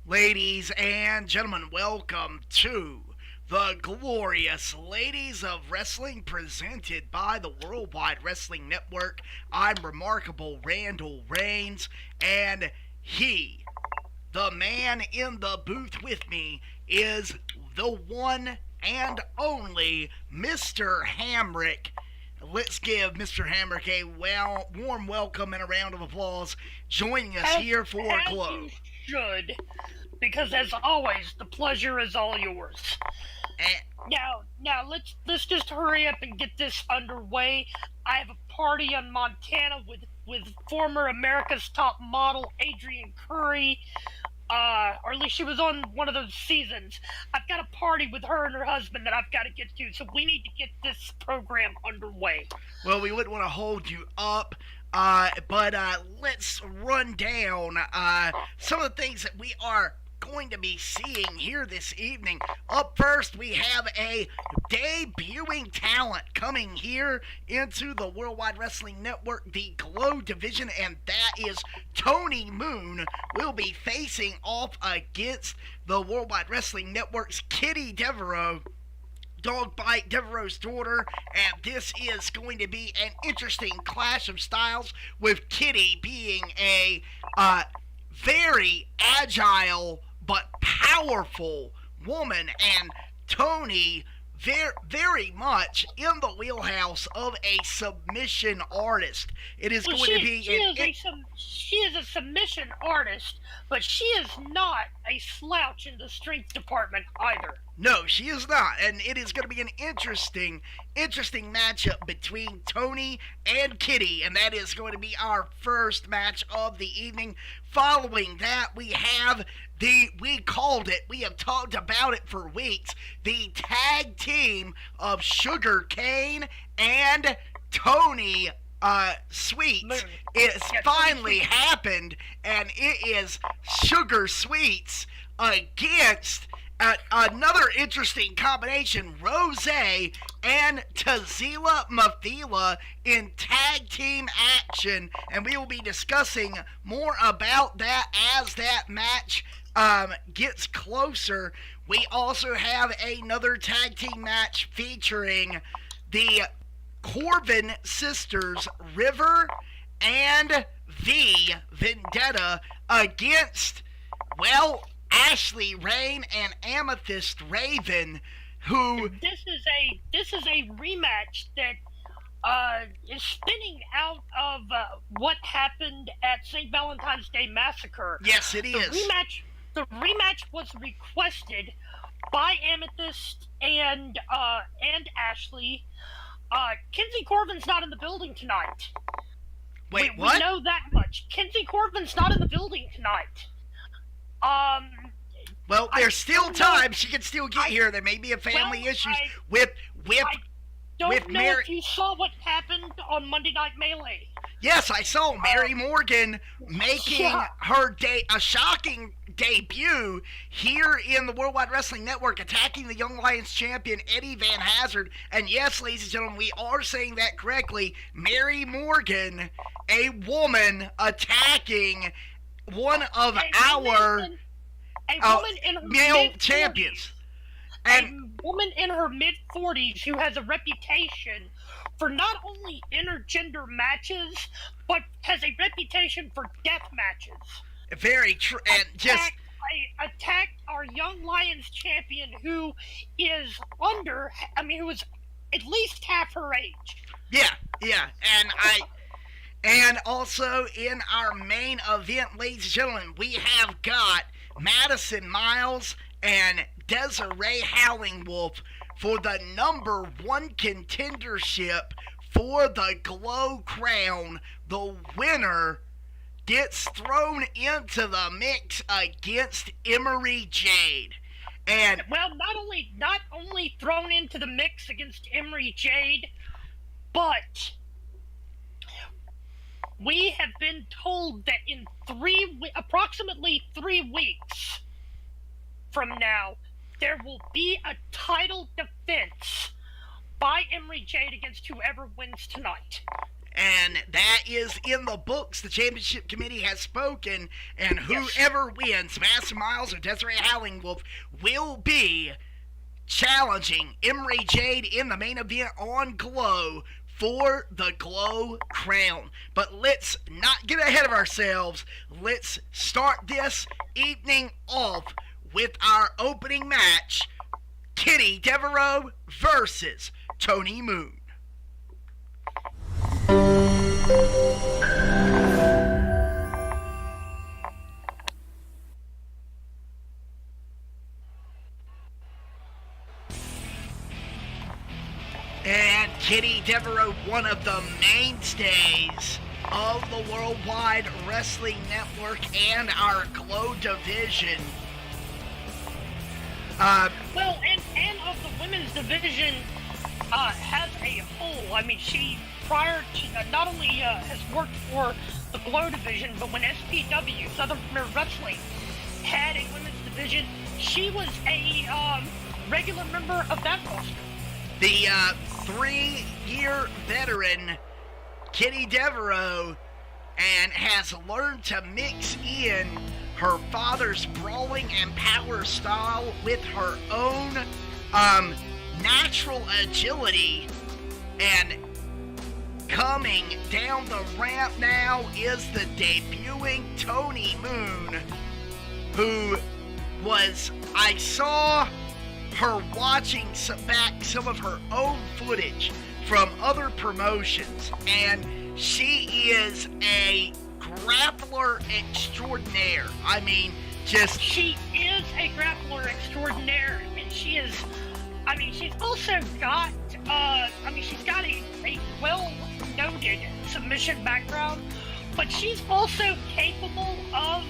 Ladies and gentlemen, welcome to the glorious Ladies of Wrestling presented by the Worldwide Wrestling Network. I'm Remarkable Randall Reigns, and the man in the booth with me, is the one and only Mr. Hamrick. Let's give Mr. Hamrick a warm welcome and a round of applause joining us here for Glow. You should, because as always, the pleasure is all yours. Now let's just hurry up and get this underway. I have a party in Montana with former America's Top Model Adrian Curry. Or at least she was on one of those seasons. I've got a party with her and her husband that I've got to get to, so we need to get this program underway. Well, we wouldn't want to hold you up, but let's run down some of the things that we are going to be seeing here this evening. Up first, we have a debuting talent coming here into the Worldwide Wrestling Network, the Glow division, and that is Tony Moon. Will be facing off against the Worldwide Wrestling Network's Kitty Devereaux. Dogbite Devereaux's daughter, and this is going to be an interesting clash of styles, with Kitty being a very agile but powerful woman, and Tony very much in the wheelhouse of a submission artist. It is going to be... She is a submission artist, but she is not a slouch in the strength department either. No, she is not, and it is going to be an interesting matchup between Tony and Kitty, and that is going to be our first match of the evening. Following that, we have we called it, we have talked about it for weeks, the tag team of Sugar Cane and Tony Sweets. It's finally happened, and it is Sugar Sweets against another interesting combination, Rose and Tazila Mafila in tag team action, and we will be discussing more about that as that match gets closer. We also have another tag team match featuring the Corbin sisters, River and the Vendetta, against, well, Ashley Rain and Amethyst Raven, who... This is a rematch that is spinning out of what happened at St. Valentine's Day Massacre. Yes, it is. The rematch was requested by Amethyst and Ashley. Kinsey Corbin's not in the building tonight. Wait, what? We know that much. Kinsey Corbin's not in the building tonight. Well, there's still time. She can still get here. There may be a family issues with don't know Mary. If you saw what happened on Monday Night Melee. Yes, I saw Mary Morgan making a shocking debut here in the Worldwide Wrestling Network, attacking the Young Lions champion Eddie Van Hazard. And yes, ladies and gentlemen, we are saying that correctly. Mary Morgan, a woman attacking one of our male champions. And a woman in her mid-40s who has a reputation for not only intergender matches, but has a reputation for death matches. Very true. And attacked our Young Lions champion, who is who is at least half her age. Yeah. And also in our main event, ladies and gentlemen, we have got Madison Miles and Desiree Howling-Wolf for the number one contendership for the Glow Crown. The winner gets thrown into the mix against Emery Jade. And not only thrown into the mix against Emery Jade, but we have been told that in approximately 3 weeks from now, there will be a title defense by Emery Jade against whoever wins tonight. And that is in the books. The championship committee has spoken, and whoever wins, Master Miles or Desiree Howling-Wolf, will be challenging Emery Jade in the main event on Glow for the Glow crown. But let's not get ahead of ourselves. Let's start this evening off with our opening match, Kitty Devereaux versus Tony Moon. And Kitty Devereaux, one of the mainstays of the Worldwide Wrestling Network and our Glow division. Well, and of the women's division has a whole. I mean, she prior to not only has worked for the Glow division, but when SPW, Southern Premier Wrestling, had a women's division, she was a regular member of that roster. The 3-year veteran, Kitty Devereaux, and has learned to mix in her father's brawling and power style with her own natural agility. And coming down the ramp now is the debuting Tony Moon, who was, I saw her watching back some of her own footage from other promotions, and she is a grappler extraordinaire. I mean, just... She is a grappler extraordinaire, and she is... I mean, she's also got, she's got a well-noted submission background, but she's also capable of,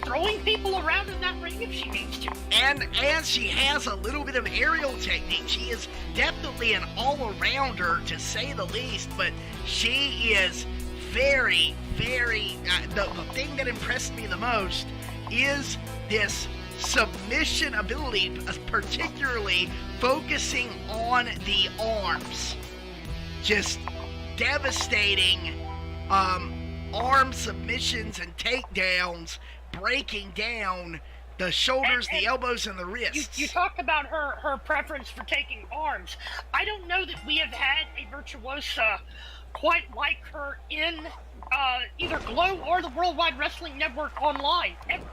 throwing people around in that ring if she needs to. And she has a little bit of aerial technique. She is definitely an all-arounder, to say the least, but she is very, very... the thing that impressed me the most is this submission ability, particularly focusing on the arms. Just devastating arm submissions and takedowns, breaking down the shoulders, the elbows, and the wrists. You talked about her preference for taking arms. I don't know that we have had a virtuosa quite like her in either Glow or the Worldwide Wrestling Network online ever.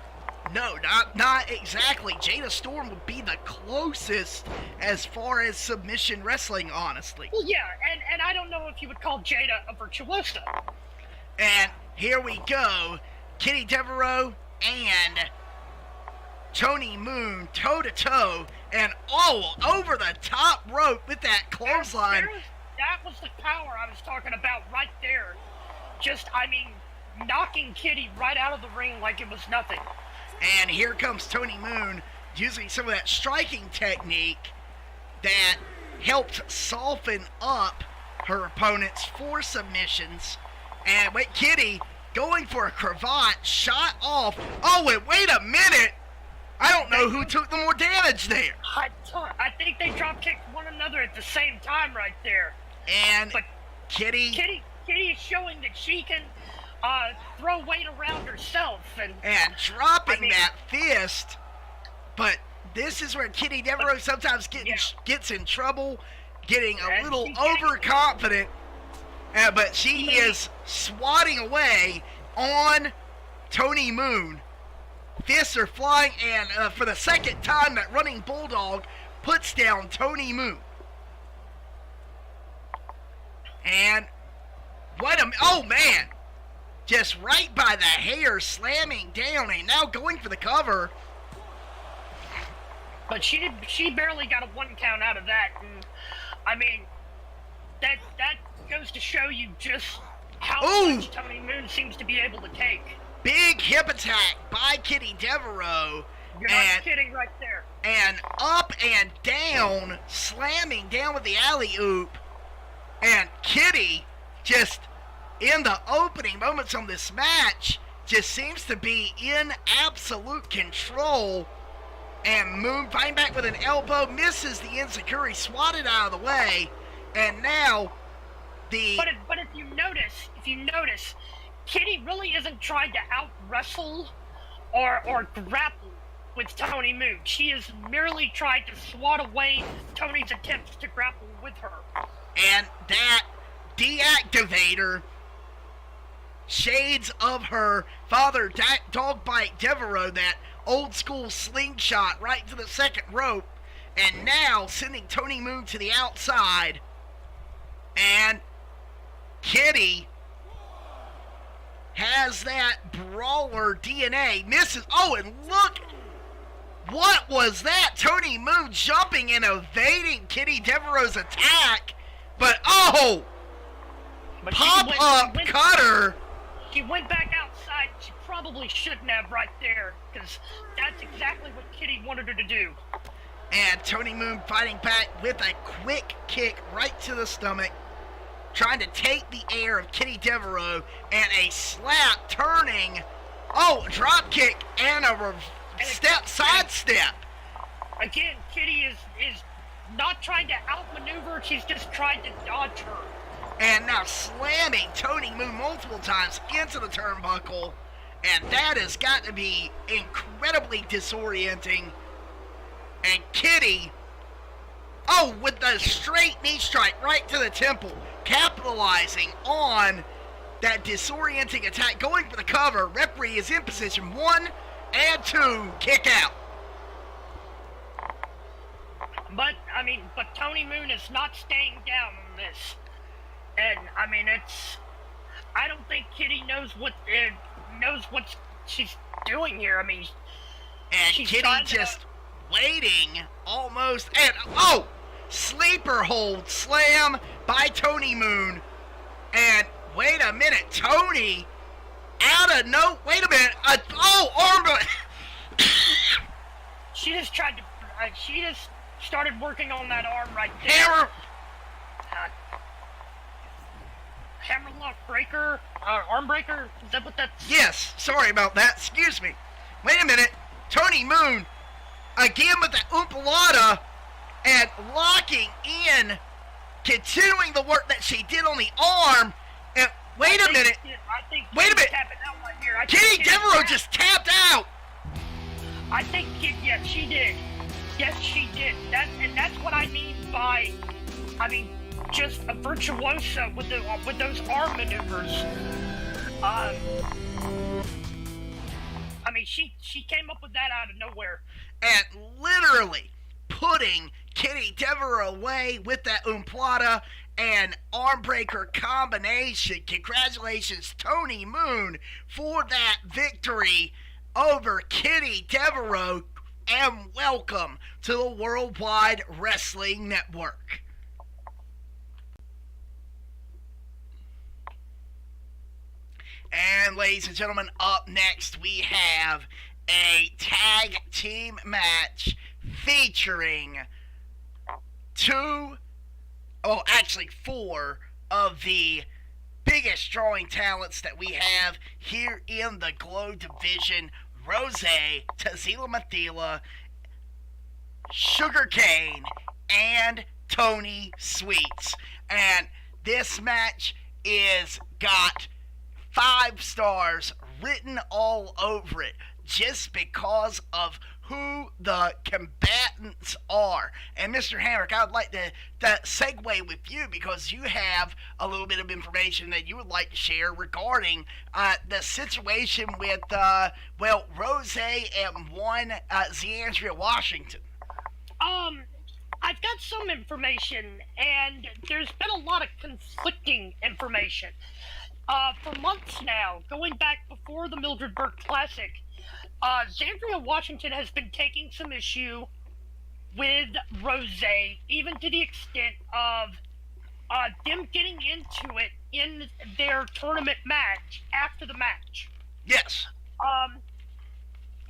No, not exactly. Jada Storm would be the closest as far as submission wrestling, honestly. Well, yeah, and I don't know if you would call Jada a virtuosa. And here we go. Kitty Devereaux and Tony Moon toe-to-toe, and over the top rope with that clothesline. That was the power I was talking about right there. Just, knocking Kitty right out of the ring like it was nothing. And here comes Tony Moon using some of that striking technique that helped soften up her opponents for submissions. And wait, Kitty going for a cravat, shot off. Oh, and wait a minute. I don't know who took the more damage there. I think they drop kicked one another at the same time right there. And but Kitty is showing that she can throw weight around herself and dropping that fist. But this is where Kitty Devereaux sometimes gets in trouble, getting a little overconfident. But she is swatting away on Tony Moon. Fists are flying, and for the second time, that running bulldog puts down Tony Moon. And oh man, just right by the hair, slamming down, and now going for the cover. But she barely got a 1 count out of that, and that goes to show you just how much Tony Moon seems to be able to take. Big hip attack by Kitty Devereaux. You're not kidding right there. And up and down, slamming down with the alley-oop. And Kitty, just in the opening moments on this match, just seems to be in absolute control. And Moon fighting back with an elbow, misses the enziguri, swatted out of the way. And now The But if you notice, Kitty really isn't trying to out wrestle or grapple with Tony Moon. She is merely trying to swat away Tony's attempts to grapple with her. And that deactivator, shades of her father, Dogbite Devereaux, that old school slingshot right to the second rope, and now sending Tony Moon to the outside. And Kitty has that brawler DNA, misses. Oh, and look, what was that? Tony Moon jumping and evading Kitty Devereaux's attack, but pop-up cutter. She went back outside. She probably shouldn't have right there, because that's exactly what Kitty wanted her to do. And Tony Moon fighting back with a quick kick right to the stomach, trying to take the air of Kitty Devereaux, and a slap turning. Oh, drop kick and a side step. Again, Kitty is not trying to outmaneuver, she's just trying to dodge her. And now slamming Tony Moon multiple times into the turnbuckle, and that has got to be incredibly disorienting. And Kitty, with the straight knee strike right to the temple, capitalizing on that disorienting attack, going for the cover. Referee is in position. 1 and 2, kick out. But Tony Moon is not staying down on this. And, I don't think Kitty knows what she's doing here. And Kitty just waiting almost, and sleeper hold slam by Tony Moon. And wait a minute, Tony wait a minute, arm. She just started working on that arm right there. Hammerlock breaker, arm breaker, is that what that's? Yes, sorry about that, excuse me. Wait a minute, Tony Moon, again with the Oompa and locking in, continuing the work that she did on the arm, and wait a minute, Kitty Devereaux just tapped out! I think, yes, she did. Yes, she did. That's what I mean by, just a virtuoso with those arm maneuvers. She came up with that out of nowhere. And literally putting Kitty Devereaux away with that Oomplata and arm breaker combination. Congratulations, Tony Moon, for that victory over Kitty Devereaux, and welcome to the Worldwide Wrestling Network. And ladies and gentlemen, up next we have a tag team match featuring four of the biggest drawing talents that we have here in the Glow division. Rose, Tazila Mathila, Sugarcane, and Tony Sweets. And this match is got 5 stars written all over it just because of who the combatants are. And Mr. Hamrick, I would like to segue with you because you have a little bit of information that you would like to share regarding the situation with, Rose and one Zandria Washington. I've got some information, and there's been a lot of conflicting information. For months now, going back before the Mildred Burke Classic, Zandria Washington has been taking some issue with Rose, even to the extent of them getting into it in their tournament match after the match. Yes.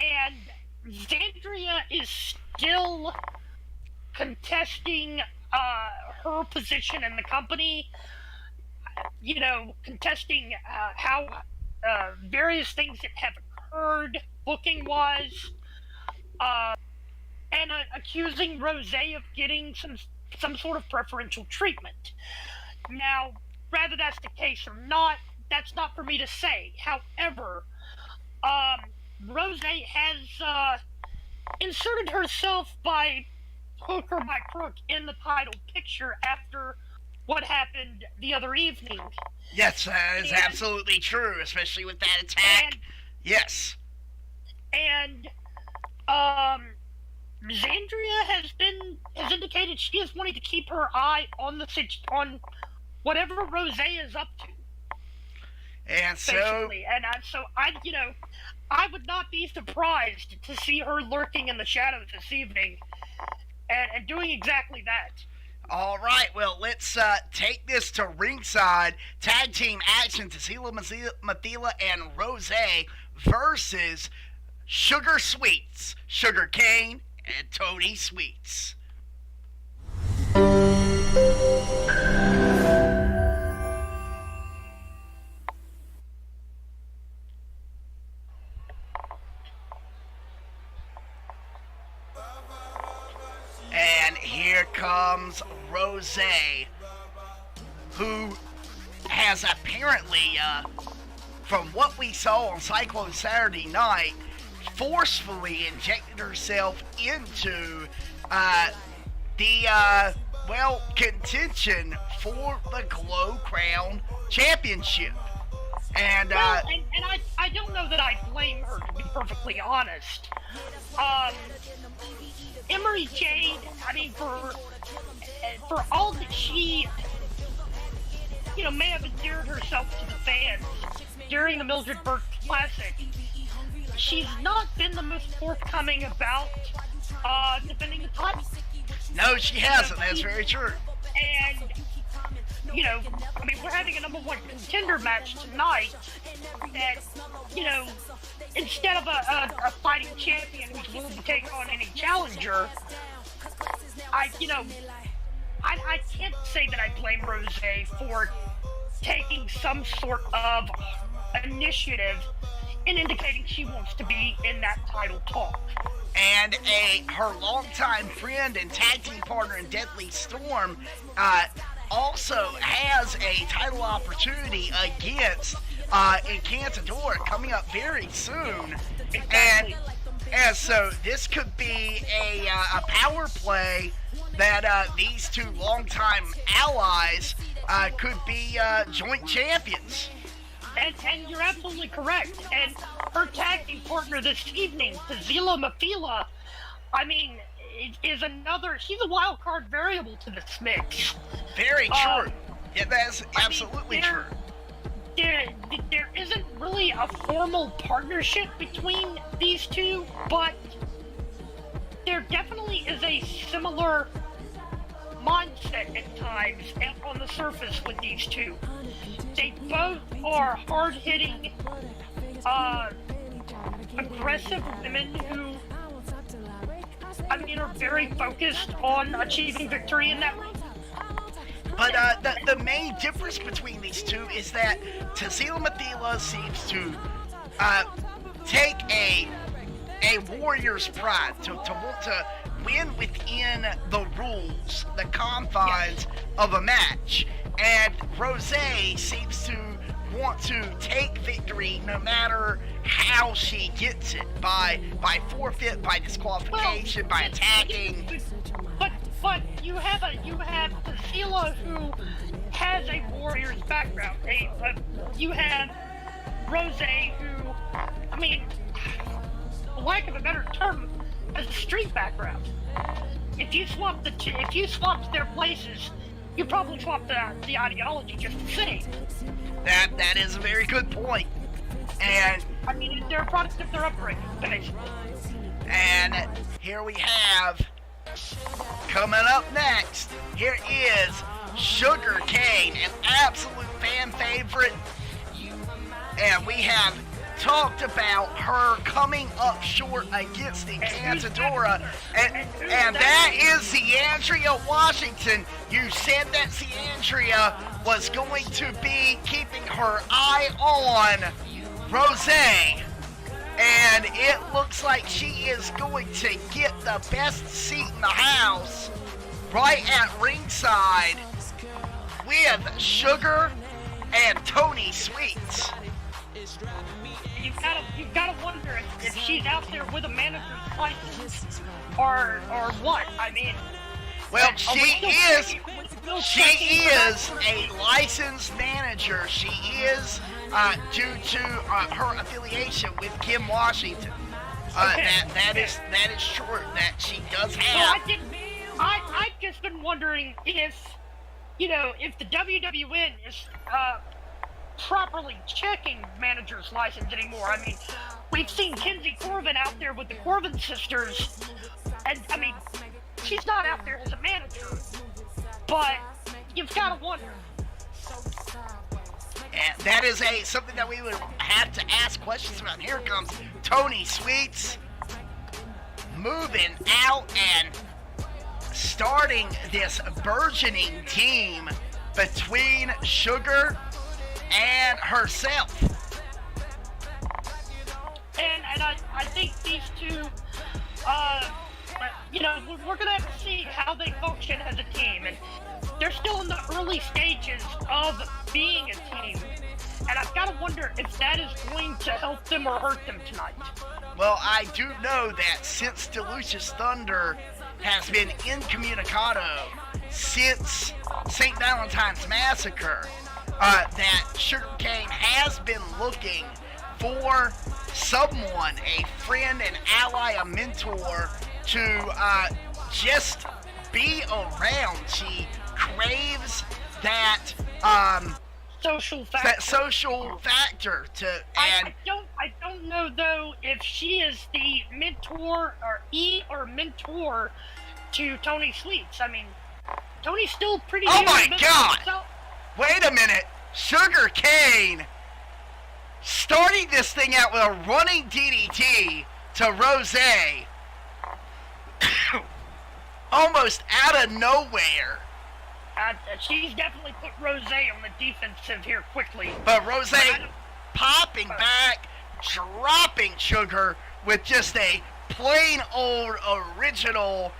And Zandria is still contesting her position in the company, contesting how various things that have occurred booking-wise, and accusing Rose of getting some sort of preferential treatment. Now, whether that's the case or not, that's not for me to say. However, Rose has inserted herself by hook or by crook in the title picture after what happened the other evening. Yes, that is absolutely true, especially with that attack. Yes. And Xandria has indicated she is wanting to keep her eye on whatever Rose is up to. And basically. I would not be surprised to see her lurking in the shadows this evening and doing exactly that. All right, well, let's take this to ringside. Tag team action: Tasila Mathila and Rose versus Sugar Sweets, Sugar Cane, and Tony Sweets. And here comes Rose, who has apparently, from what we saw on Cyclone Saturday night, forcefully injected herself into the contention for the Glow Crown Championship. And I don't know that I blame her, to be perfectly honest. Emery Jade, I mean, for all that she, may have endeared herself to the fans during the Mildred Burke Classic, she's not been the most forthcoming about defending the title. No, she hasn't. That's very true. And, we're having a number one contender match tonight that, instead of a fighting champion who's willing to take on any challenger, I can't say that I blame Rose for taking some sort of initiative in indicating she wants to be in that title talk. And her longtime friend and tag team partner in Deadly Storm also has a title opportunity against Encantador coming up very soon. Exactly. And so this could be a power play that these two longtime allies could be joint champions. And you're absolutely correct. And her tag team partner this evening, Tasila Mathila, she's a wild card variable to this mix. Very true. Yeah, that's absolutely true. There isn't really a formal partnership between these two, but there definitely is a similar mindset at times on the surface with these two. They both are hard-hitting, aggressive women who, are very focused on achieving victory in that ring. But the main difference between these two is that Tasila Mathila seems to take a warrior's pride, to want to win within the rules, the confines of a match. And Rose seems to want to take victory no matter how she gets it, by forfeit, by disqualification, by attacking. But you have Tasila who has a warrior's background. You have Rose who, for lack of a better term, has a street background. If you swapped their places, you probably swap the ideology just the same. That is a very good point. And they're a product of their upbringing, basically. And here we have, coming up next, here is Sugar Cane, an absolute fan favorite. And we have talked about her coming up short against the Encantadora, and that is Xandria Washington. You said that Xandria was going to be keeping her eye on Rose, and it looks like she is going to get the best seat in the house right at ringside with Sugar and Tony Sweets. You've gotta wonder if she's out there with a manager's license or what. I mean, well, she is a licensed manager. She is due to her affiliation with Kim Washington. That is true. That she does have. I've just been wondering if the WWN is properly checking manager's license anymore. I mean, we've seen Kenzie Corbin out there with the Corbin sisters, and I mean, she's not out there as a manager, but you've got to wonder. And that is something that we would have to ask questions about. And here comes Tony Sweets moving out and starting this burgeoning team between Sugar and herself. And I think these two, we're going to have to see how they function as a team. And they're still in the early stages of being a team. And I've got to wonder if that is going to help them or hurt them tonight. Well, I do know that since Delucius Thunder has been incommunicado since St. Valentine's Massacre, that Sugarcane has been looking for someone, a friend, an ally, a mentor, to just be around. She craves that social factor. That social factor to. And I don't know though if she is the mentor or mentor to Tony Sweets. I mean, Tony's still pretty. Oh my God! Wait a minute, Sugarcane starting this thing out with a running DDT to Rose, almost out of nowhere. She's definitely put Rose on the defensive here quickly. But Rose popping back, dropping Sugar with just a plain old original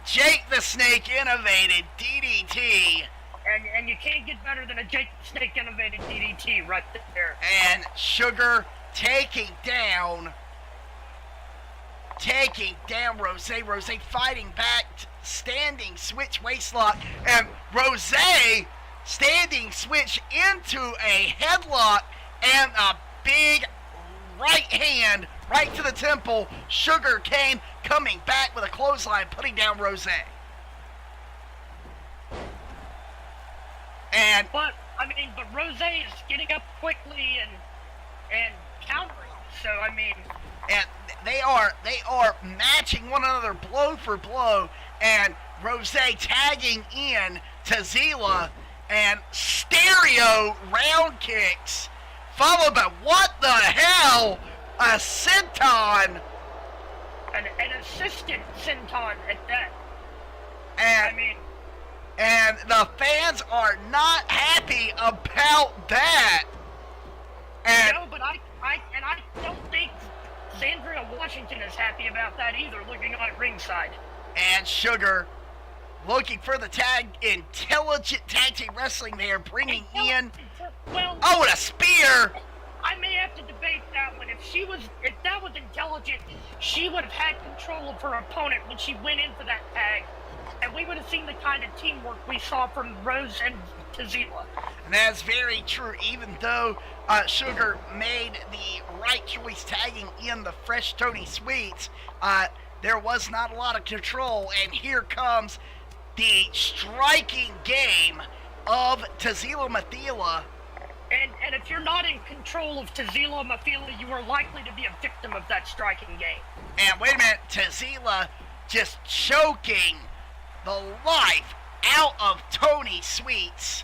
Jake the Snake innovated DDT. And you can't get better than a Jake the Snake innovated DDT right there. And Sugar taking down Rose. Rose fighting back, standing switch waistlock, and Rose standing switch into a headlock and a big right hand right to the temple. Sugarcane coming back with a clothesline, putting down Rose. But Rose is getting up quickly and countering. So I mean, and they are matching one another blow for blow, and Rose tagging in to Zila, and stereo round kicks, followed by what the hell, a senton, an assistant senton at that. And the fans are not happy about that. And no, but I don't think Zandria Washington is happy about that either, looking on at ringside. And Sugar looking for the tag, intelligent tag team wrestling there, bringing in. Well, oh, and a spear. I may have to debate that one. If that was intelligent, she would have had control of her opponent when she went in for that tag. And we would have seen the kind of teamwork we saw from Rose and Tazila. And that's very true. Even though Sugar made the right choice tagging in the fresh Tony Sweets, there was not a lot of control. And here comes the striking game of Tazila Mathila. And if you're not in control of Tazila Mathila, you are likely to be a victim of that striking game. And wait a minute, Tazila just choking the life out of Tony Sweets.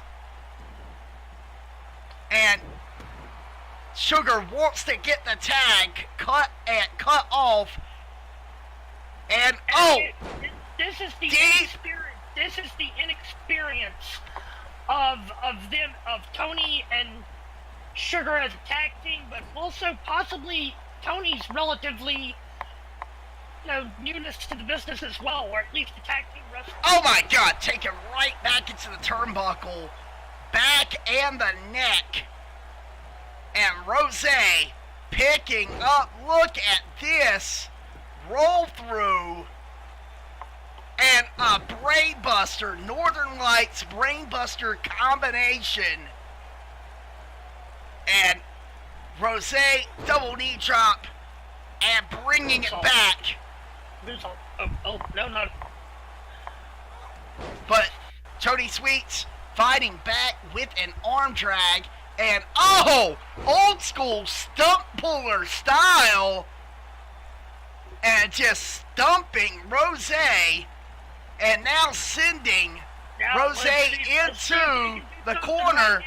And Sugar wants to get the tag cut inexperience. This is the inexperience of Tony and Sugar as a tag team, but also possibly Tony's relatively newness to the business as well, or at least the tag team wrestling. Oh my God, taken right back into the turnbuckle, back and the neck. And Rose picking up, look at this, roll through, and a brainbuster, Northern Lights brainbuster combination. And Rose, double knee drop, and bringing it back. Oh, no, not. But Tony Sweets fighting back with an arm drag, and old school stump puller style, and just stumping Rose, and now sending Rose into the corner.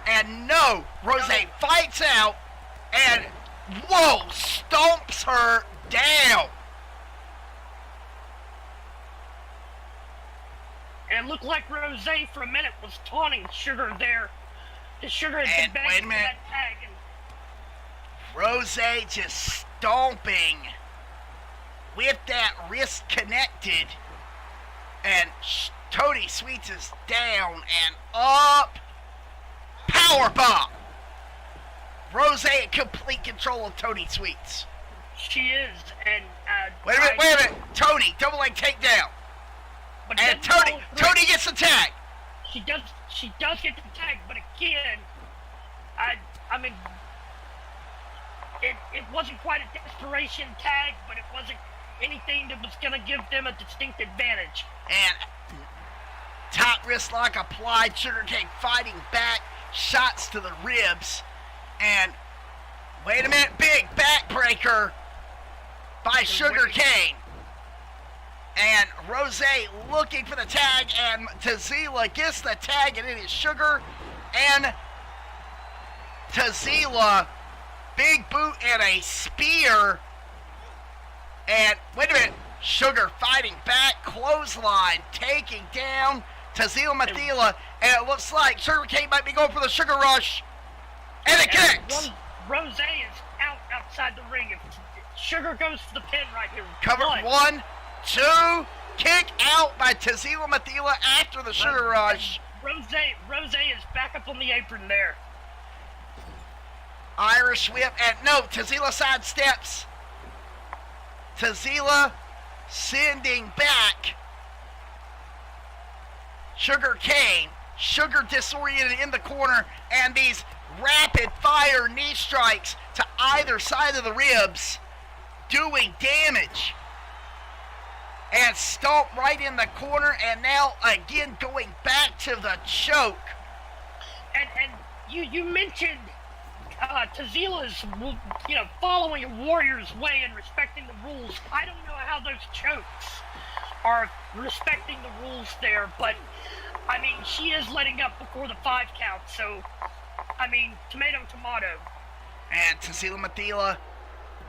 And no, Rose fights out, and whoa, stomps her down. And it looked like Rose for a minute was taunting Sugar there. The Sugar had been begging for that tag. And Rose just stomping with that wrist connected. And Tony Sweets is down and up. Powerbomb. Rose in complete control of Tony Sweets. She is, and wait a minute. Tony, double leg takedown. And Tony gets the tag. She does get the tag, but again, I mean, it wasn't quite a desperation tag, but it wasn't anything that was gonna give them a distinct advantage. And top wrist lock applied. Sugarcane fighting back, shots to the ribs, and wait a minute, big backbreaker by Sugarcane. And Rose looking for the tag, and Tazila gets the tag, and it is Sugar and Tazila. Big boot and a spear. And wait a minute, Sugar fighting back, clothesline, taking down Tazila Mathila, and it looks like Sugarcane might be going for the Sugar Rush. And it kicks. Rose is outside the ring. If Sugar goes for the pin right here. Cover 1, 2, kick out by Tazila Mathila after the Sugar Rush. Rose is back up on the apron there. Irish whip, and no, Tazila sidesteps. Tazila sending back Sugarcane. Sugar disoriented in the corner, and these rapid fire knee strikes to either side of the ribs doing damage. And stomp right in the corner, and now again going back to the choke. And you mentioned Tazila's, following a warrior's way and respecting the rules. I don't know how those chokes are respecting the rules there, but I mean, she is letting up before the 5 count, so I mean, tomato. And Tazila Mathila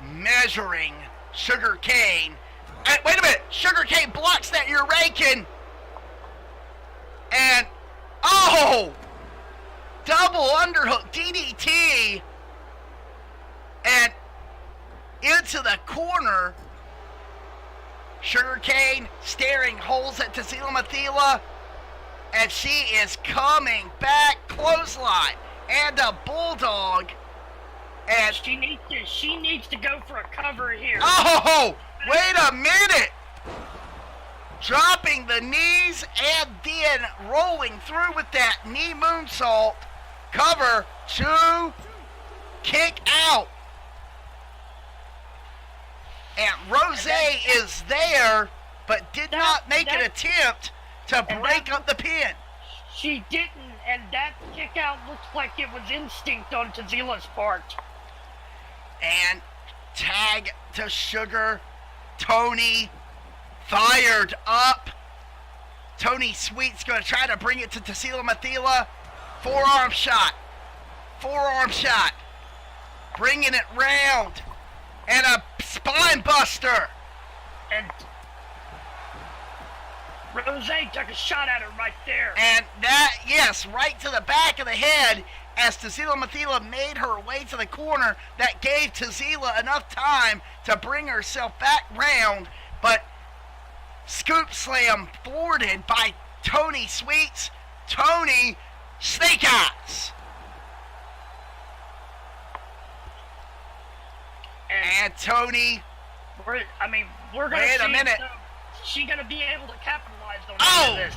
measuring Sugarcane. And wait a minute, Sugarcane blocks that Uraken. And double underhook DDT. And into the corner. Sugarcane staring holes at Tazila Mathila. And she is coming back, clothesline. And a bulldog. And she needs to go for a cover here. Wait a minute! Dropping the knees and then rolling through with that knee moonsault. Cover 2, kick out. And Rose is there, but did not make an attempt to break up the pin. She didn't, and that kick out looked like it was instinct on Tazila's part. And tag to Sugar. Tony fired up. Tony Sweet's going to try to bring it to Tazila Mathila. Forearm shot. Bringing it round. And a spine buster. And Rose took a shot at her right there. And that, yes, right to the back of the head. as Tazila Mathila made her way to the corner. That gave Tazila enough time to bring herself back round, but scoop slam thwarted by Tony Sweets. Tony, snake eyes. And Tony. We're going to see. Wait a minute. She going to be able to capitalize on this.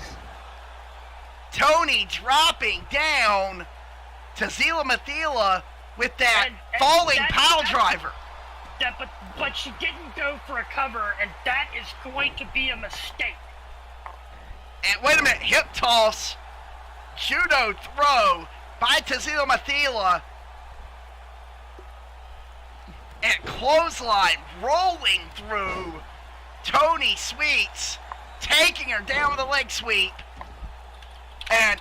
Tony dropping down to Tazila Mathila with that falling pile driver. But she didn't go for a cover, and that is going to be a mistake. And wait a minute, hip toss, judo throw by Tazila Mathila, and clothesline rolling through Tony Sweets, taking her down with a leg sweep. And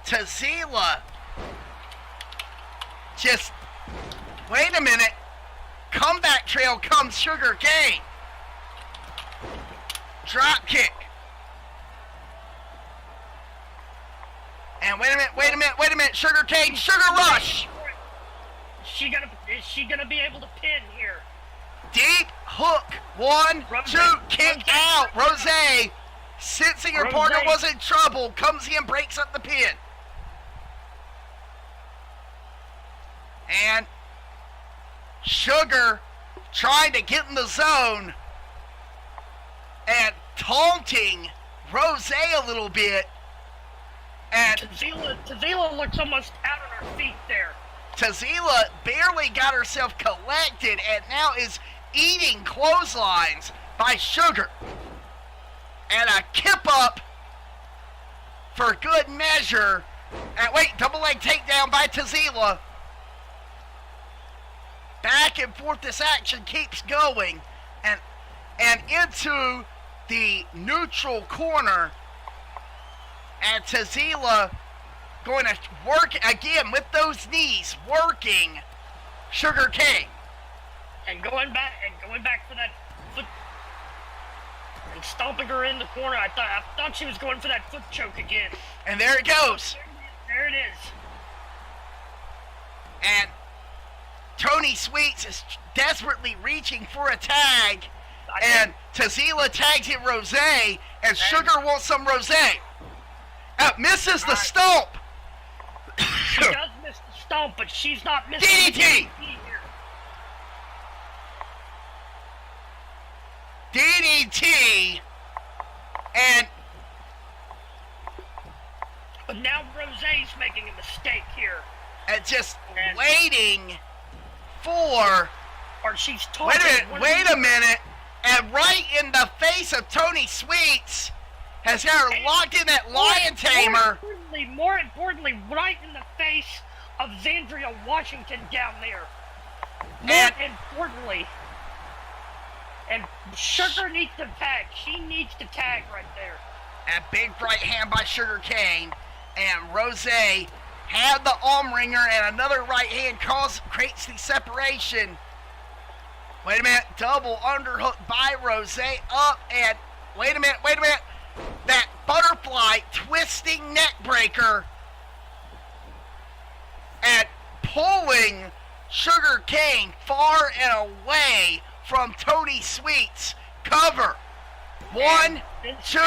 Tazila just, wait a minute, comeback trail comes Sugar Cane. Drop kick. And wait a minute, Sugar Cane, Sugar Rush. Is she gonna be able to pin here? Deep hook, 1, 2, kick out. Rose, sensing her partner was in trouble, comes in, breaks up the pin. And Sugar trying to get in the zone and taunting Rose a little bit. And Tazila looks almost out on her feet there. Tazila barely got herself collected and now is eating clotheslines by Sugar. And a kip up for good measure. And wait, double leg takedown by Tazila. Back and forth this action keeps going. And into the neutral corner. And Tazila going to work again with those knees, working Sugar Cane. And going back for that foot, and stomping her in the corner. I thought she was going for that foot choke again. And there it goes. There it is. And Tony Sweets is desperately reaching for a tag. And Tazila tags in Rose, and Sugar wants some Rose. Misses the stomp. She does miss the stomp, but she's not missing DDT. the DDT here. DDT. And but now Rose's making a mistake here. And just waiting for. Or she's talking. Wait a minute. And right in the face of Tony Sweets has got her locked in that lion tamer. More importantly, right in the face of Zandria Washington down there. More importantly. And Sugar needs to tag. She needs to tag right there. A big right hand by Sugar Cane. And Rose had the arm wringer, and another right hand creates the separation. Wait a minute, double underhook by Rose up, and wait a minute. That butterfly twisting neck breaker and pulling Sugar Cane far and away from Tony Sweets. Cover. 1, 2,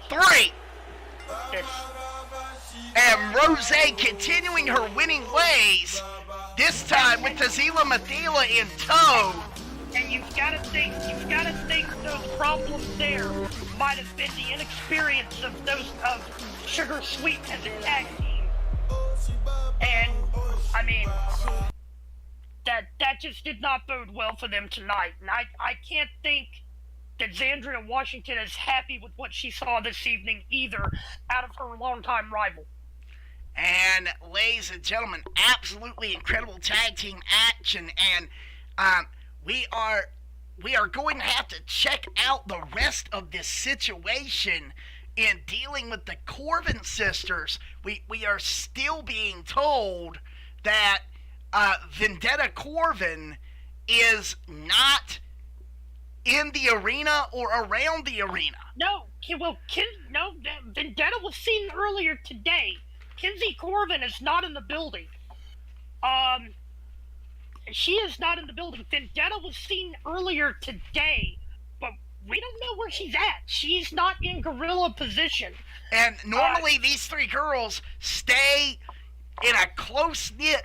3. And Rose continuing her winning ways. This time with Tazila Mathila in tow. And you've got to think those problems there might have been the inexperience of Sugar Sweet as a tag team. And that just did not bode well for them tonight. And I can't think that Zandria Washington is happy with what she saw this evening either out of her longtime rival. And ladies and gentlemen, absolutely incredible tag team action, and we are going to have to check out the rest of this situation in dealing with the Corbin sisters. We are still being told that Vendetta Corbin is not in the arena or around the arena. No, well, Vendetta was seen earlier today. Kinsey Corvin is not in the building. She is not in the building. Vendetta was seen earlier today, but we don't know where she's at. She's not in gorilla position. And normally these three girls stay in a close-knit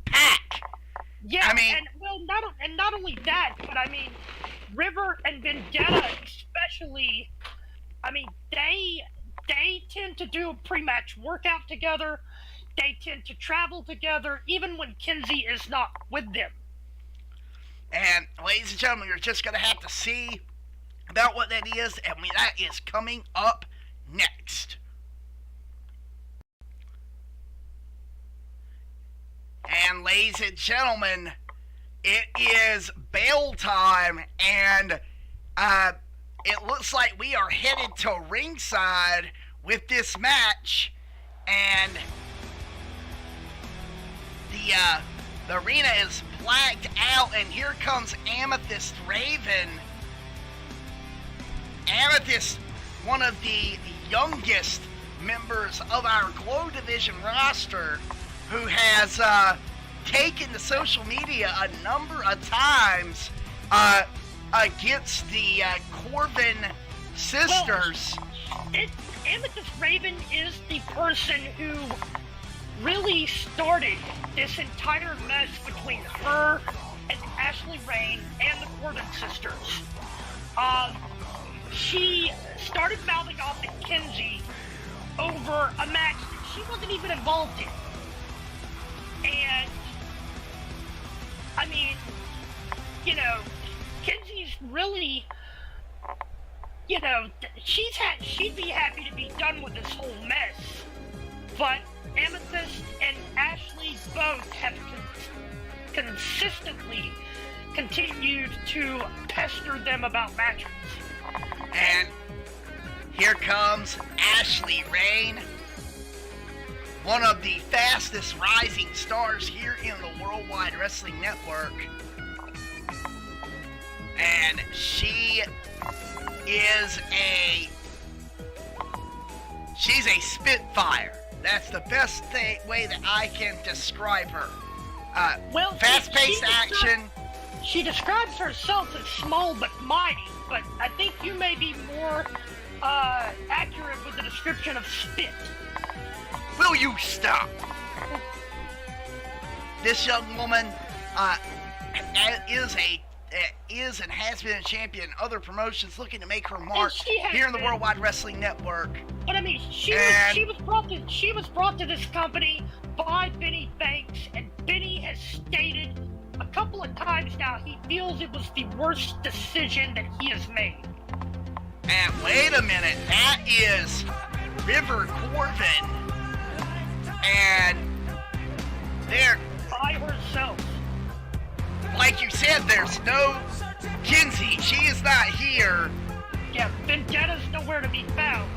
pack. Yeah, I mean, not only that, but I mean, River and Vendetta especially, I mean, they tend to do a pre-match workout together. They tend to travel together, even when Kinsey is not with them. And, ladies and gentlemen, you're just going to have to see about what that is, and that is coming up next. And, ladies and gentlemen, it is bell time, and it looks like we are headed to ringside with this match, and the arena is blacked out, and here comes Amethyst Raven. Amethyst, one of the youngest members of our Glow Division roster, who has taken to social media a number of times against the Corvin sisters. Well, Amethyst Raven is the person who really started this entire mess between her and Ashley Rain and the Corbin sisters. She started mouthing off at Kinsey over a match that she wasn't even involved in. And, I mean, you know, Kinsey's really, you know, she'd be happy to be done with this whole mess. But Amethyst and Ashley both have consistently continued to pester them about matches. And here comes Ashley Rain, one of the fastest rising stars here in the Worldwide Wrestling Network. And she's a spitfire. That's the best way that I can describe her. Well, fast-paced action. She describes herself as small but mighty, but I think you may be more accurate with the description of spit. Will you stop? This young woman is and has been a champion in other promotions, looking to make her mark here in the Worldwide Wrestling Network. But I mean, she was brought to this company by Benny Banks, and Benny has stated a couple of times now he feels it was the worst decision that he has made. And wait a minute, that is River Corvin, and they're by herself. Like you said, there's no Kinsey. She is not here. Yeah, Vendetta's nowhere to be found.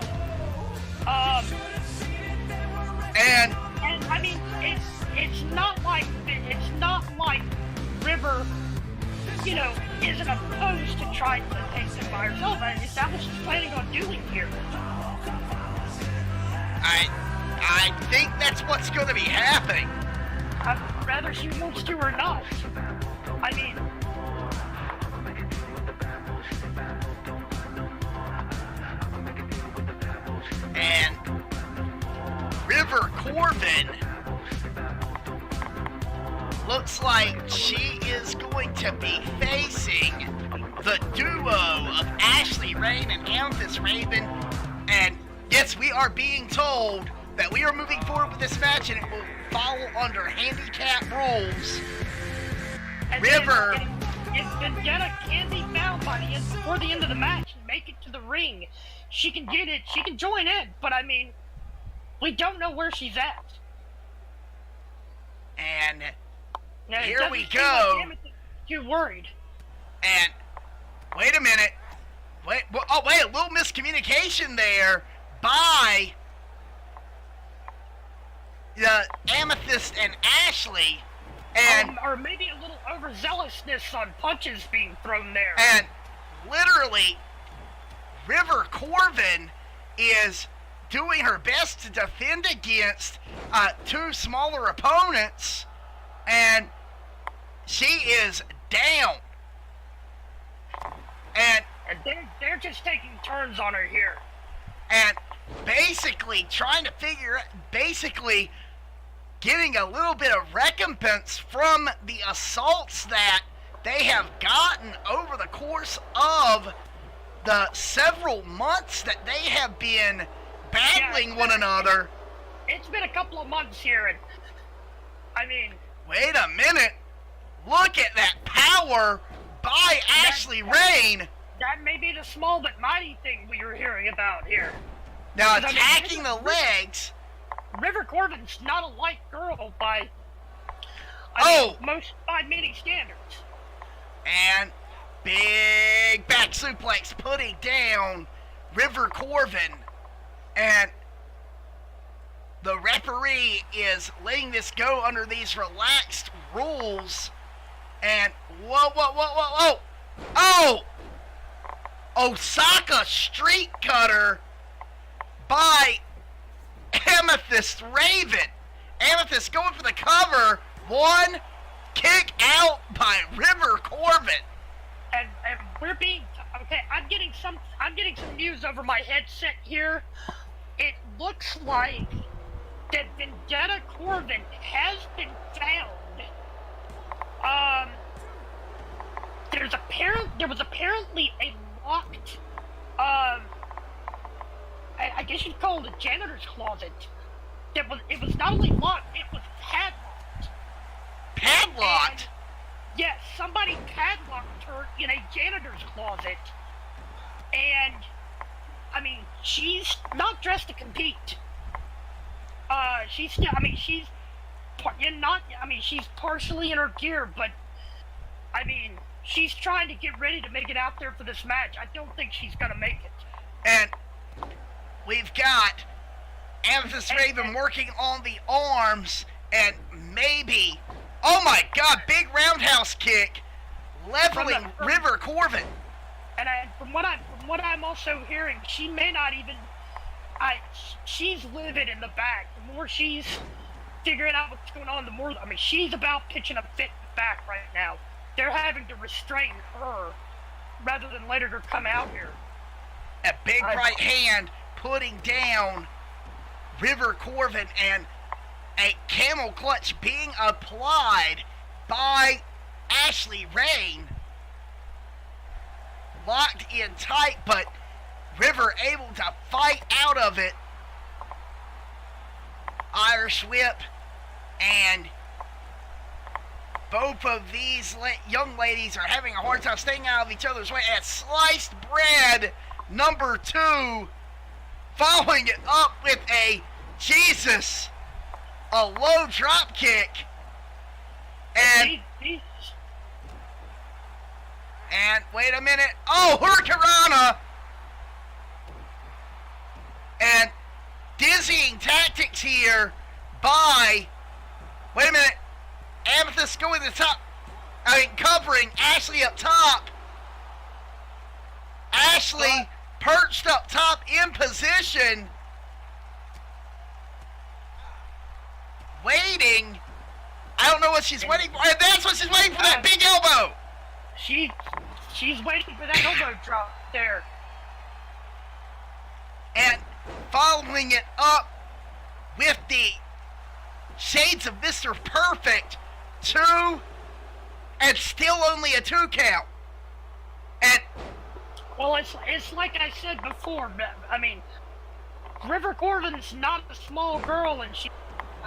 And I mean, it's not like River, you know, isn't opposed to trying to take them by herself. Is that what she's planning on doing here? I think that's what's going to be happening. Whether she wants to or not. I mean, and River Corvin looks like she is going to be facing the duo of Ashley Rain and Amethyst Raven. And yes, we are being told that we are moving forward with this match, and it will follow under handicap rules. And River, if Vendetta can be found before the end of the match and make it to the ring, she can get it. She can join in. But I mean, we don't know where she's at. And now, here we go. Like you're worried. And wait a minute. Wait, a little miscommunication there by the Amethyst and Ashley. And or maybe a little overzealousness on punches being thrown there. And literally, River Corvin is doing her best to defend against two smaller opponents, and she is down. And they're just taking turns on her here. And basically trying to basically getting a little bit of recompense from the assaults that they have gotten over the course of the several months that they have been battling one another. It's been a couple of months here, and I mean... Wait a minute. Look at that power by Ashley Rain. That may be the small but mighty thing we were hearing about here. Now attacking the legs. River Corvin's not a light girl by many standards. And big back suplex putting down River Corvin. And the referee is letting this go under these relaxed rules. And whoa. Oh! Osaka Street Cutter by Amethyst Raven. Amethyst going for the cover. One kick out by River Corvin. And we're being okay. I'm getting some news over my headset here. It looks like that Vendetta Corvin has been found. There was apparently a locked, I guess you'd call it a janitor's closet. It was not only locked, it was padlocked. Padlocked? And, yes, somebody padlocked her in a janitor's closet. And, I mean, she's not dressed to compete. She's partially in her gear, but, I mean, she's trying to get ready to make it out there for this match. I don't think she's gonna make it. And we've got Amethyst Raven working on the arms, and maybe, oh my God, big roundhouse kick, leveling River Corvin. And from what I'm also hearing, she may not even. She's livid in the back. The more she's figuring out what's going on, the more. I mean, she's about pitching a fit back right now. They're having to restrain her rather than letting her come out here. A big right hand putting down River Corvin, and a camel clutch being applied by Ashley Rain. Locked in tight, but River able to fight out of it. Irish whip, and both of these young ladies are having a hard time staying out of each other's way. At sliced bread number 2, following it up with a low drop kick. And wait a minute. Oh, Hurricanrana. And dizzying tactics here by, wait a minute, Amethyst going to the top. Covering Ashley up top. Ashley perched up top in position. Waiting. I don't know what she's waiting for. And that's what she's waiting for, that big elbow. She's waiting for that elbow drop there. And following it up with the shades of Mr. Perfect 2, and still only a 2 count. And well, it's like I said before. I mean, River Corvin's not a small girl, and she's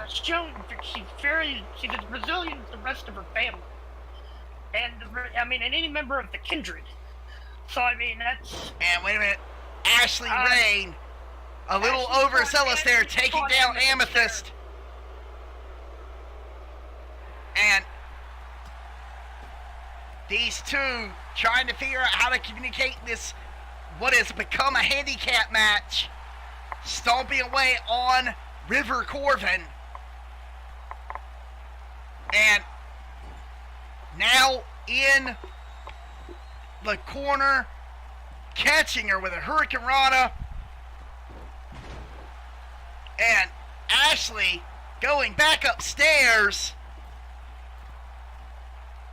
shown she's as resilient as the rest of her family, and and any member of the kindred. So I mean that's. And wait a minute, Ashley Rain, a little overzealous there, taking down Amethyst. And these two trying to figure out how to communicate this, what has become a handicap match, stomping away on River Corvin. And now in the corner, catching her with a Hurricane Rana. And Ashley going back upstairs.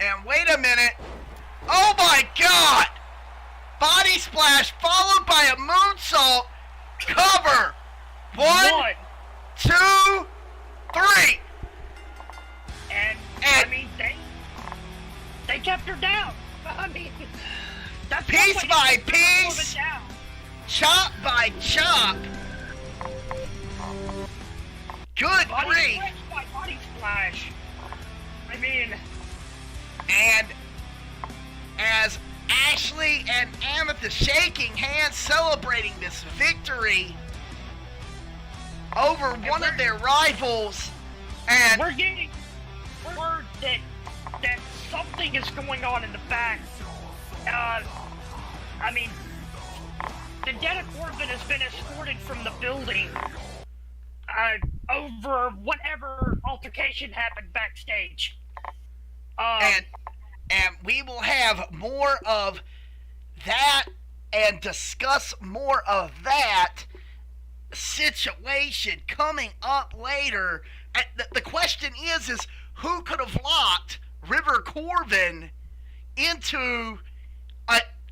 And wait a minute. Oh my God! Body splash followed by a moonsault. Cover. One, 2, 3. And I mean, they kept her down. I mean, that's piece by piece, chop by chop. Good grief. Body splash. I mean, and as Ashley and Amethyst shaking hands, celebrating this victory over one of their rivals, and we're getting word that something is going on in the back. I mean, Vendetta Corbin has been escorted from the building over whatever altercation happened backstage. And we will have more of that and discuss more of that situation coming up later. The question is who could have locked River Corbin into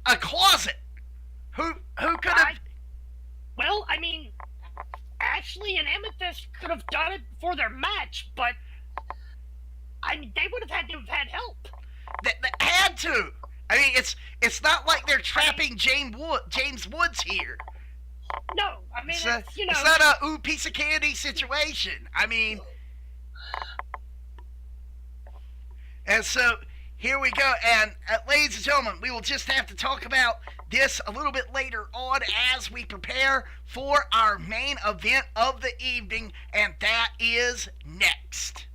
a closet? Who could have? Well, I mean, Ashley and Amethyst could have done it before their match, but I mean, they would have had to have had help. They had to. I mean, it's not like they're trapping James Woods here. No, I mean, it's not a piece of candy situation. I mean, and so here we go. And ladies and gentlemen, we will just have to talk about this a little bit later on as we prepare for our main event of the evening, and that is next.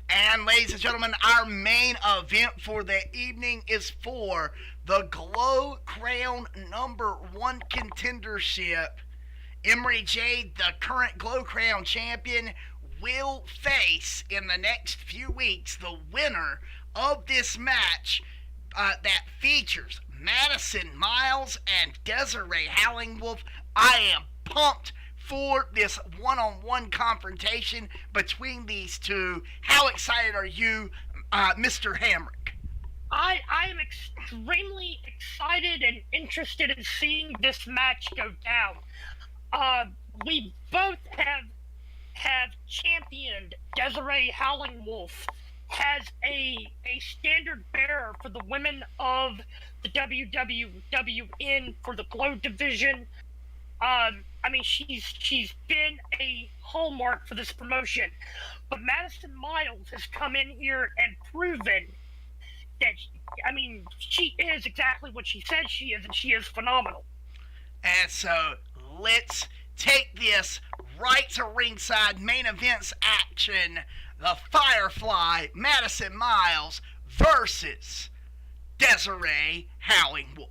And ladies and gentlemen, our main event for the evening is for the Glow Crown #1 contendership. Emery Jade, the current Glow Crown champion, will face in the next few weeks the winner of this match that features Madison Miles and Desiree Howling-Wolf. I am pumped for this one-on-one confrontation between these two. How excited are you, Mr. Hamrick? I am extremely excited and interested in seeing this match go down. We both have championed Desiree Howling-Wolf as a standard bearer for the women of the WWWN for the Glow division. I mean, she's been a hallmark for this promotion, but Madison Miles has come in here and proven that, she is exactly what she said she is, and she is phenomenal. And so, let's take this right to ringside main events action. The Firefly, Madison Miles versus Desiree Howling-Wolf.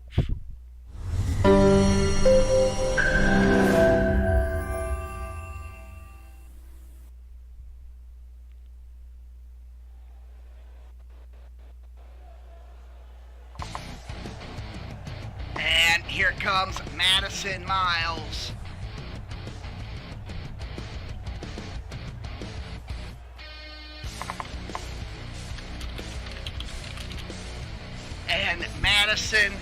And here comes Madison Miles. And Madison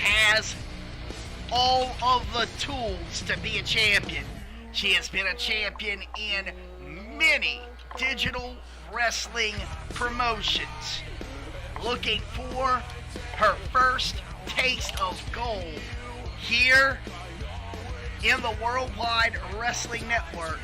has all of the tools to be a champion. She has been a champion in many digital wrestling promotions. Looking for her first taste of gold here in the Worldwide Wrestling Network.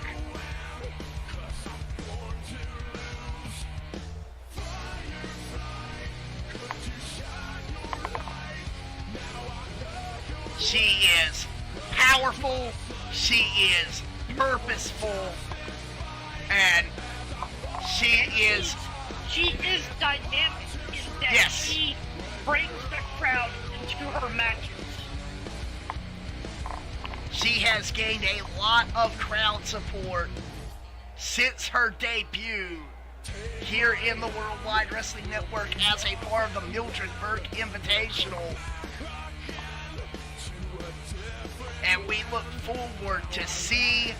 She is powerful, she is purposeful, and she is dynamic in that she brings the crowd into her matches. She has gained a lot of crowd support since her debut here in the Worldwide Wrestling Network as a part of the Mildred Burke Invitational. And we look forward to see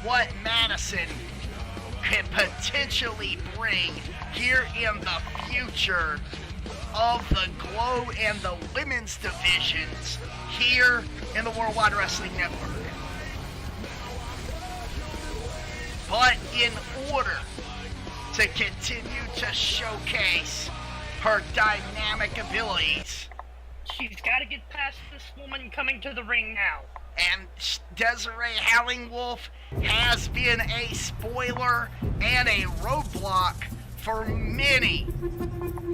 what Madison can potentially bring here in the future of the Glow and the women's divisions here in the Worldwide Wrestling Network. But in order to continue to showcase her dynamic abilities, she's got to get past this woman coming to the ring now. And Desiree Howling-Wolf has been a spoiler and a roadblock for many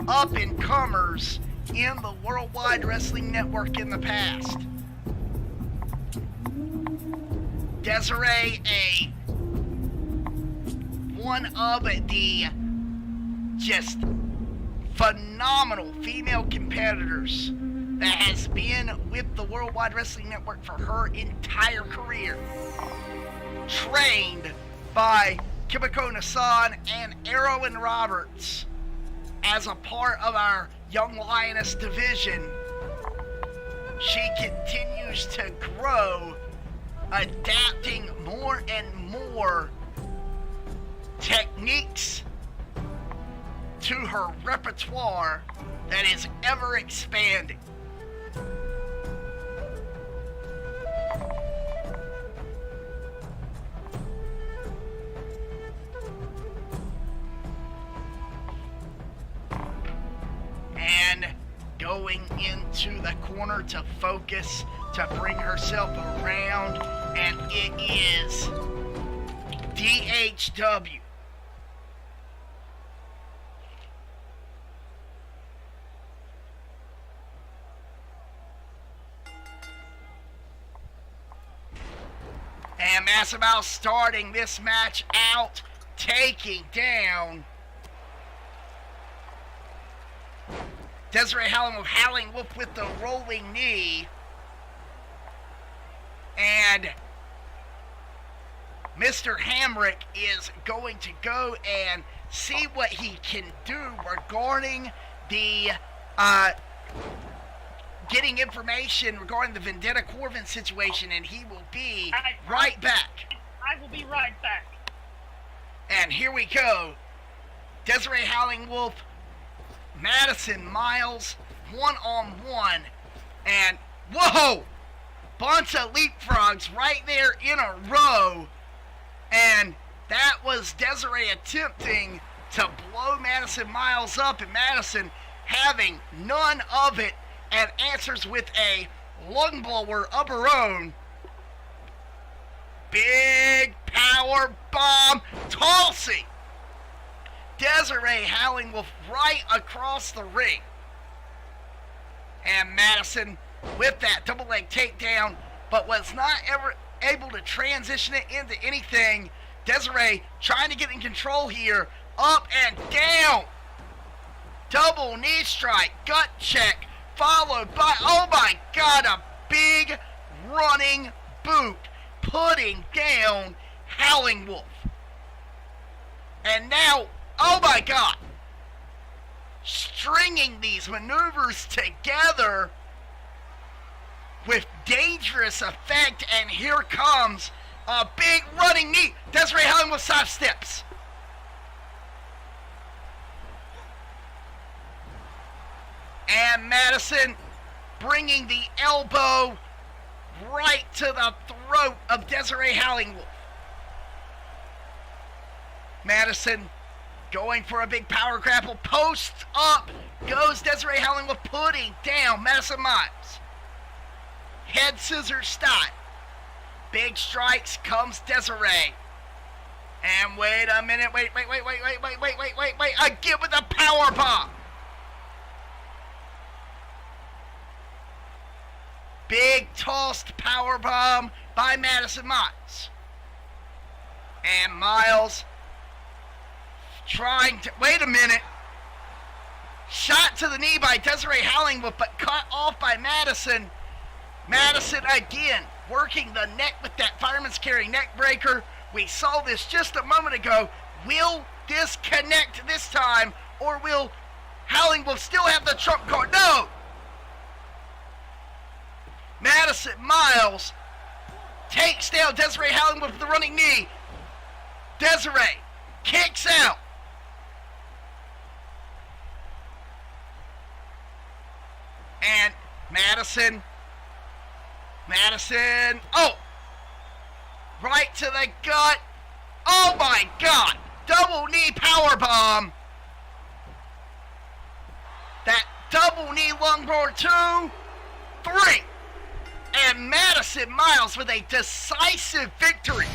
up-and-comers in the Worldwide Wrestling Network in the past. Desiree, one of the just phenomenal female competitors that has been with the Worldwide Wrestling Network for her entire career. Trained by Kimiko Nassan and Erwin Roberts as a part of our Young Lioness division. She continues to grow, adapting more and more techniques to her repertoire that is ever expanding. And going into the corner to focus, to bring herself around, and it is DHW. And Massive Mouse starting this match out, taking down Desiree Howling-Wolf with the rolling knee. And Mr. Hamrick is going to go and see what he can do regarding the getting information regarding the Vendetta Corvin situation, and he will be right back. I will be right back. And here we go. Desiree Howling-Wolf, Madison Miles, one-on-one. And, whoa! Bunch of leapfrogs right there in a row. And that was Desiree attempting to blow Madison Miles up, and Madison having none of it, and answers with a lung blower of her own. Big power bomb, tossing Desiree Howling-Wolf right across the ring. And Madison with that double leg takedown, but was not ever able to transition it into anything. Desiree trying to get in control here, up and down. Double knee strike, gut check, followed by, oh my God, a big running boot, putting down Howling-Wolf. And now, oh my God, stringing these maneuvers together with dangerous effect, and here comes a big running knee. Desiree Howling-Wolf side steps. And Madison bringing the elbow right to the throat of Desiree Howling-Wolf. Madison going for a big power grapple. Post up goes Desiree Howling-Wolf, putting down Madison Miles. Head scissors style. Big strikes comes Desiree. And wait a minute. Wait. Again with a power bomb. Big tossed power bomb by Madison Miles. And Miles trying to, wait a minute. Shot to the knee by Desiree Howling-Wolf, but cut off by Madison. Madison again working the neck with that fireman's carry neck breaker. We saw this just a moment ago. Will disconnect this time, or will Howling Wolf still have the trump card? No! Madison Miles takes down Desiree Howling Wolf with the running knee. Desiree kicks out. And Madison, oh! Right to the gut. Oh my God! Double knee power bomb. That double knee lungboard 2, 3. And Madison Miles with a decisive victory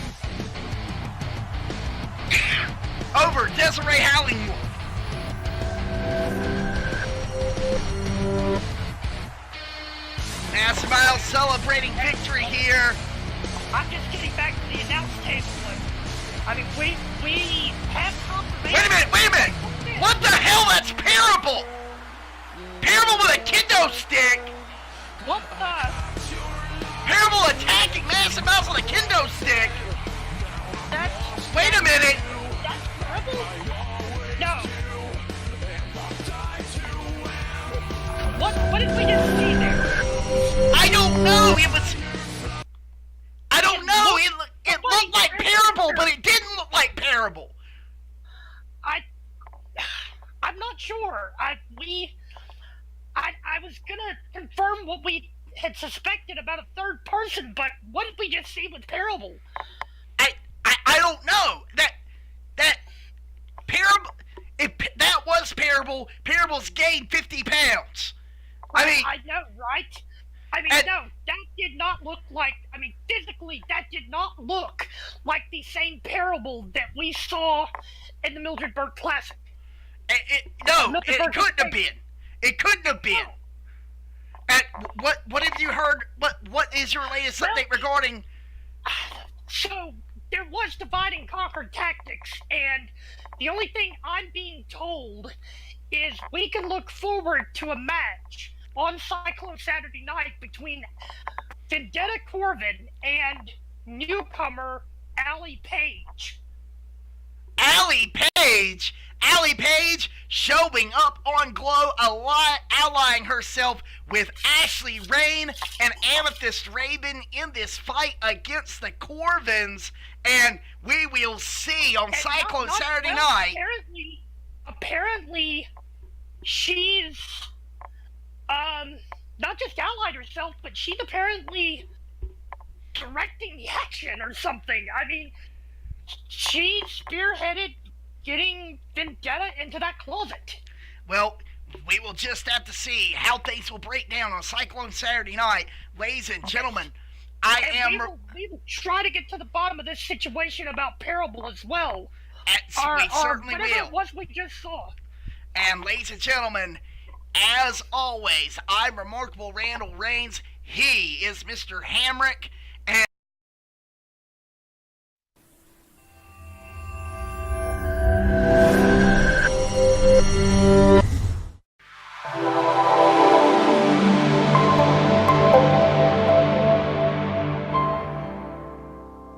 over Desiree Howling Wolf. Madison Miles celebrating victory here. I'm just getting back to the announce table. I mean, we have confirmation. Wait a minute! What the hell? That's Parable! Parable with a kendo stick! What the? Parable attacking Madison Miles with a kendo stick! That's... Wait a minute! That's Parable? No. What did we just see there? I don't know! I don't know! It looked like Parable, but it didn't look like Parable! I'm not sure. I was gonna confirm what we had suspected about a third person, but what did we just see with Parable? I don't know. That Parable, if that was Parable, Parable's gained 50 pounds. I know, right? No, that did not look like, physically, that did not look like the same Parable that we saw in the Mildred Burke Classic. It couldn't have been. It couldn't have been. Oh. And what have you heard? What is your latest update regarding? So there was divide and conquer tactics, and the only thing I'm being told is we can look forward to a match on Cyclone Saturday night between Vendetta Corvin and newcomer Allie Page. Allie Page? Allie Page showing up on Glow, allying herself with Ashley Rain and Amethyst Raven in this fight against the Corvins, and we will see on Cyclone Saturday night. Apparently, she's not just allied herself, but she's apparently directing the action or something. I mean, she spearheaded getting Vendetta into that closet. Well, we will just have to see how things will break down on Cyclone Saturday night. Ladies and gentlemen, we will try to get to the bottom of this situation about Parable as well. We certainly will. Whatever it was we just saw. And ladies and gentlemen, as always, I'm Remarkable Randall Reigns. He is Mr. Hamrick.